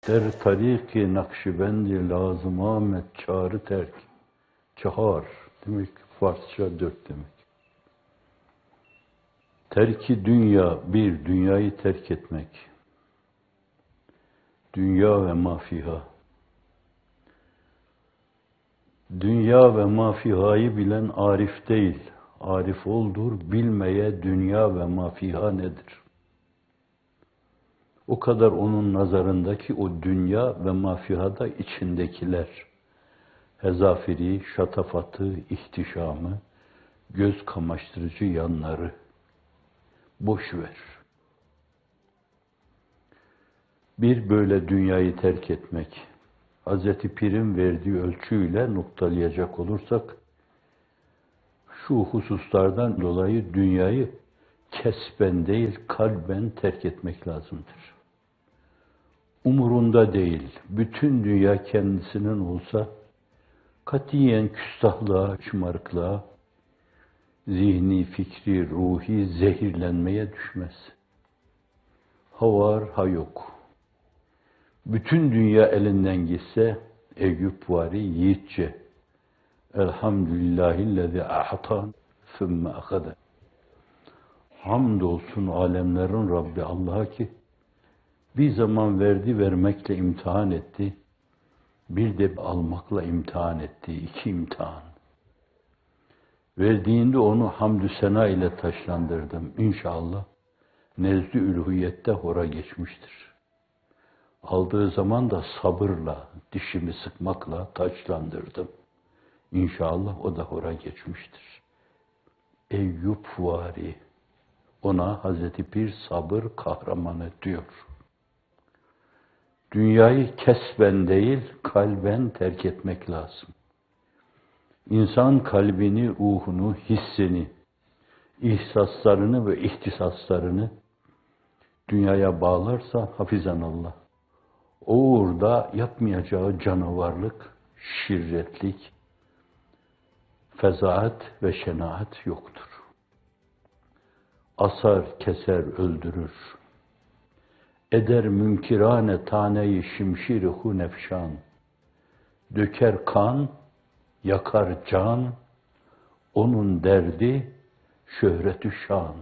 Der tariki Nakşibendi lazım Ahmet çağrı terk. Çahar demek, Farsça 4 demek. Terki dünya, bir dünyayı terk etmek. Dünya ve mafiha. Dünya ve mafihayı bilen arif değil. Arif oldur, bilmeye dünya ve mafiha nedir? O kadar onun nazarındaki o dünya ve mafihada içindekiler, hezafiri, şatafatı, ihtişamı, göz kamaştırıcı yanları boş ver. Bir böyle dünyayı terk etmek, Hazreti Pir'in verdiği ölçüyle noktalayacak olursak, şu hususlardan dolayı dünyayı kesben değil, kalben terk etmek lazımdır. Umurunda değil, bütün dünya kendisinin olsa, katiyen küstahlığa, şımarıklığa, zihni, fikri, ruhi zehirlenmeye düşmez. Ha var, ha yok. Bütün dünya elinden gitse, Eyüp vari yiğitçe, Elhamdülillahillezî ahatan sümme akade. Hamdolsun alemlerin Rabbi Allah'a ki, bir zaman verdi, vermekle imtihan etti. Bir de almakla imtihan etti. 2 imtihan. Verdiğinde onu hamdü sena ile taşlandırdım. İnşallah nezd-i üluhiyette hora geçmiştir. Aldığı zaman da sabırla, dişimi sıkmakla taçlandırdım. İnşallah o da hora geçmiştir. Eyüp vari, ona Hazreti Pir sabır kahramanı diyor. Dünyayı kesben değil, kalben terk etmek lazım. İnsan kalbini, ruhunu, hissini, ihsaslarını ve ihtisaslarını dünyaya bağlarsa hafizanallah, o uğurda yapmayacağı canavarlık, şirretlik, fezaat ve şenaat yoktur. Asar, keser, öldürür. Eder münkirane tane-i şimşir-i nefşan. Döker kan, yakar can, onun derdi şöhret-ü şan.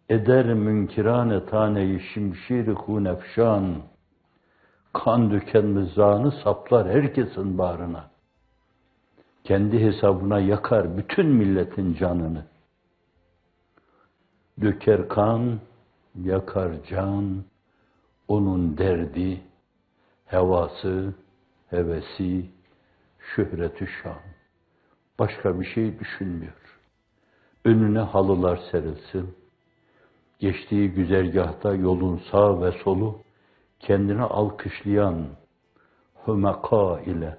Eder münkirane tane-i şimşir-i nefşan. Kan döken mızrağını saplar herkesin bağrına. Kendi hesabına yakar bütün milletin canını. Döker kan, yakar can, onun derdi, hevası, hevesi, şöhret-ü şan. Başka bir şey düşünmüyor. Önüne halılar serilsin. Geçtiği güzergahta yolun sağ ve solu kendini alkışlayan hümeka ile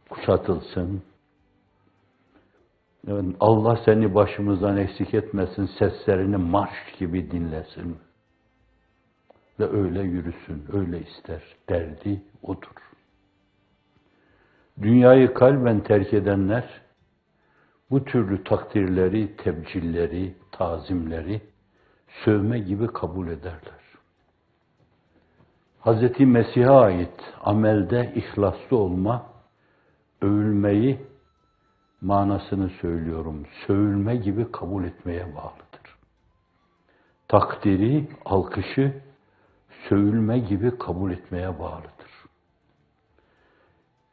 kuşatılsın. Yani Allah seni başımızdan eksik etmesin, seslerini marş gibi dinlesin. Ve öyle yürüsün, öyle ister. Derdi odur. Dünyayı kalben terk edenler, bu türlü takdirleri, tebcilleri, tazimleri sövme gibi kabul ederler. Hz. Mesih'e ait amelde ihlaslı olma, övülmeyi, manasını söylüyorum, sövülme gibi kabul etmeye bağlıdır. Takdiri, alkışı, sövülme gibi kabul etmeye bağlıdır.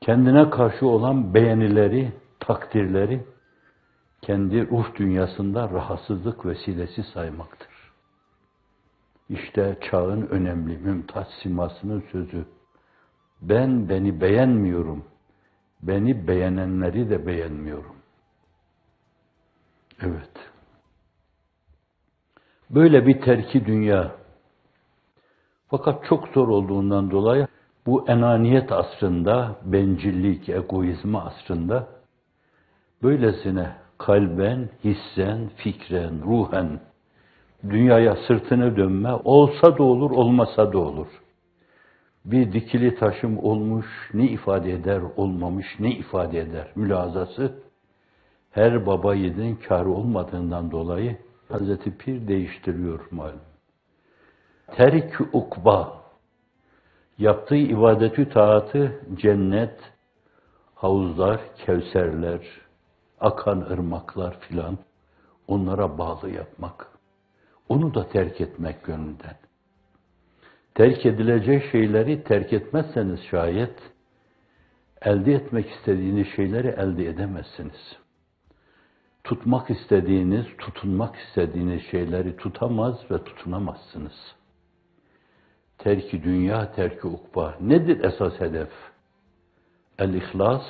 Kendine karşı olan beğenileri, takdirleri, kendi ruh dünyasında rahatsızlık vesilesi saymaktır. İşte çağın önemli, mümtaz simasının sözü. Ben beni beğenmiyorum, beni beğenenleri de beğenmiyorum. Evet. Böyle bir terki dünya. Fakat çok zor olduğundan dolayı bu enaniyet asrında, bencillik, egoizmi asrında böylesine kalben, hissen, fikren, ruhen dünyaya sırtını dönme, olsa da olur, olmasa da olur. Bir dikili taşım olmuş, ne ifade eder, olmamış, ne ifade eder mülazası, her baba yiğidin kârı olmadığından dolayı Hazreti Pir değiştiriyor malum. terk-ü ukba, yaptığı ibadetü taatı, cennet, havuzlar, kevserler, akan ırmaklar filan, onlara bağlı yapmak. Onu da terk etmek gönülden. Terk edilecek şeyleri terk etmezseniz şayet, elde etmek istediğiniz şeyleri elde edemezsiniz. Tutmak istediğiniz, tutunmak istediğiniz şeyleri tutamaz ve tutunamazsınız. Terk-i dünya, terk-i ukba. Nedir esas hedef? El-ihlas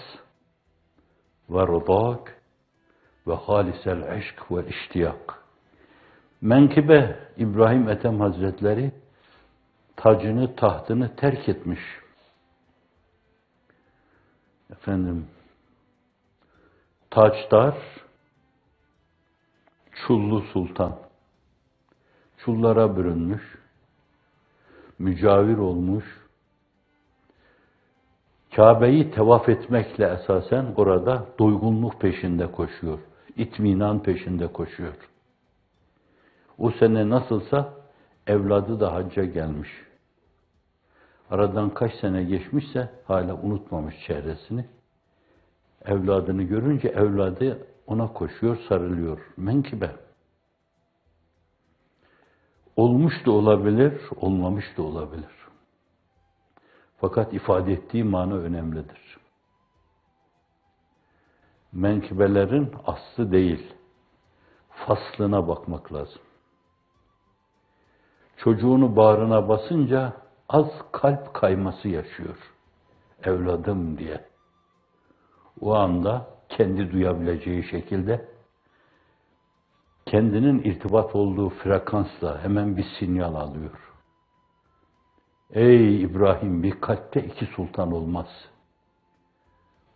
ve rıdak ve halisel aşk ve iştiyak. Menkıbe İbrahim Ethem Hazretleri tacını, tahtını terk etmiş. Taçdar, çullu sultan. Çullara bürünmüş, mücavir olmuş. Kabe'yi tevaf etmekle esasen orada doygunluk peşinde koşuyor. İtminan peşinde koşuyor. O sene nasılsa evladı da hacca gelmiş. Aradan kaç sene geçmişse hala unutmamış çehresini. Evladını görünce evladı ona koşuyor, sarılıyor. Menkıbe. Olmuş da olabilir, olmamış da olabilir. Fakat ifade ettiği mana önemlidir. Menkıbelerin aslı değil, faslına bakmak lazım. Çocuğunu bağrına basınca az kalp kayması yaşıyor. Evladım diye. O anda kendi duyabileceği şekilde kendinin irtibat olduğu frekansla hemen bir sinyal alıyor. Ey İbrahim, bir kalpte iki sultan olmaz.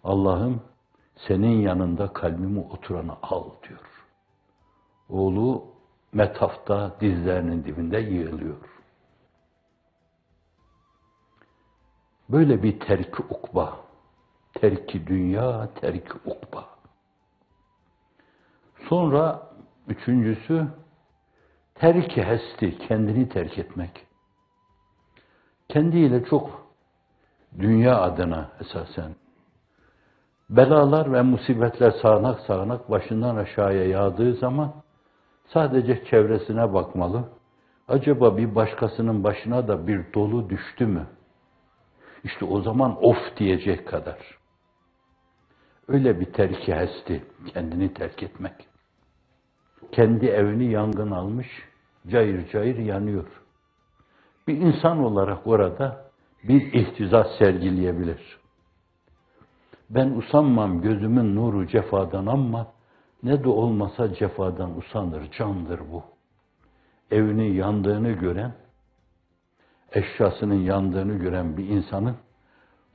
Allah'ım senin yanında kalbimi oturanı al diyor. Oğlu metafta dizlerinin dibinde yığılıyor. Böyle bir terk-i ukba, terk-i dünya, terk-i ukba. Sonra üçüncüsü terk-i hesti, kendini terk etmek. Kendiyle çok dünya adına esasen belalar ve musibetler sağanak sağanak başından aşağıya yağdığı zaman sadece çevresine bakmalı. Acaba bir başkasının başına da bir dolu düştü mü? İşte o zaman of diyecek kadar. Öyle bir terk-i hesti, kendini terk etmek. Kendi evini yangın almış, cayır cayır yanıyor. Bir insan olarak orada bir ihtizaz sergileyebilir. Ben usanmam gözümün nuru cefadan ama ne de olmasa cefadan usanır, candır bu. Evinin yandığını gören, eşyasının yandığını gören bir insanın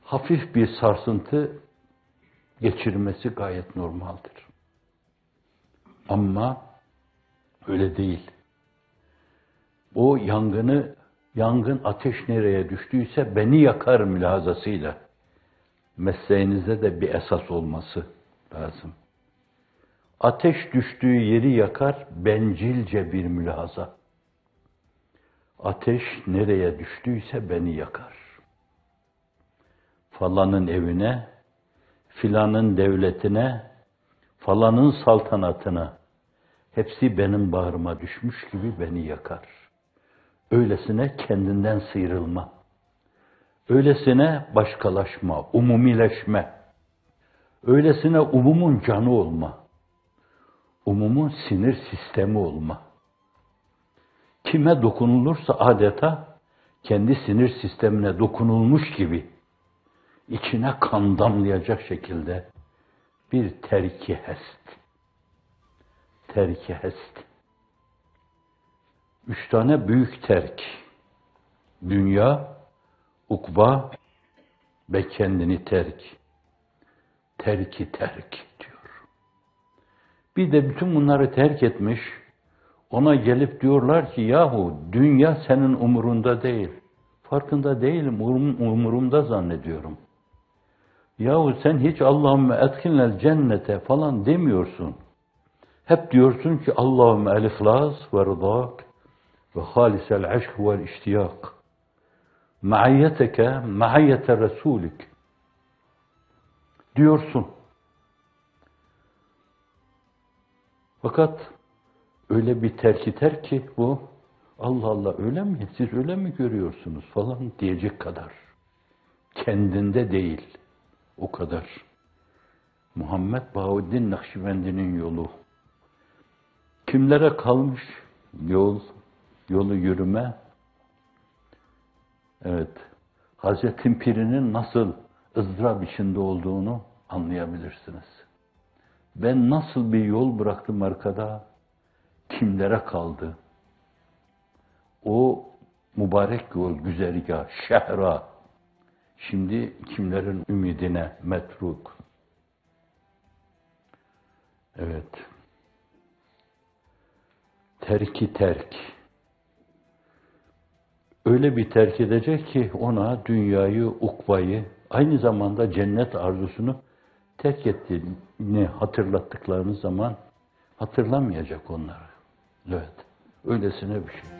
hafif bir sarsıntı geçirmesi gayet normaldir. Ama öyle değil. O yangın ateş nereye düştüyse beni yakar mülahazasıyla mesleğinizde de bir esas olması lazım. Ateş düştüğü yeri yakar bencilce bir mülahaza. Ateş nereye düştüyse beni yakar. Falanın evine, filanın devletine, falanın saltanatına hepsi benim bağrıma düşmüş gibi beni yakar. Öylesine kendinden sıyrılma. Öylesine başkalaşma, umumileşme. Öylesine umumun canı olma. Umumun sinir sistemi olma. Kime dokunulursa adeta kendi sinir sistemine dokunulmuş gibi içine kan damlayacak şekilde bir terk-i hest. Terk-i hest. 3 tane büyük terk. Dünya, ukba ve kendini terk. Terk-i terk diyor. Bir de bütün bunları terk etmiş, ona gelip diyorlar ki yahu dünya senin umurunda değil. Farkında değilim, umurumda zannediyorum. Yahu sen hiç Allahümme etkinlel cennete falan demiyorsun. Hep diyorsun ki Allahümme el-ihlas ve rıdak ve halisel aşk vel iştiyak. Ma'iyyeteke ma'iyyete Resulük diyorsun. Fakat öyle bir terk ki bu, Allah Allah öyle mi? Siz öyle mi görüyorsunuz falan diyecek kadar. Kendinde değil. O kadar. Muhammed Bahuddin Nakşibendi'nin yolu. Kimlere kalmış yolu yürüme? Evet. Hazreti Pir'inin nasıl ızdırap içinde olduğunu anlayabilirsiniz. Ben nasıl bir yol bıraktım arkada? Kimlere kaldı? O mübarek yol, güzergah, şehra. Şimdi kimlerin ümidine metruk. Evet. Terki terk. Öyle bir terk edecek ki ona dünyayı, ukbayı, aynı zamanda cennet arzusunu terk ettiğini hatırlattıklarınız zaman hatırlamayacak onları. Evet. Öylesine bir şey.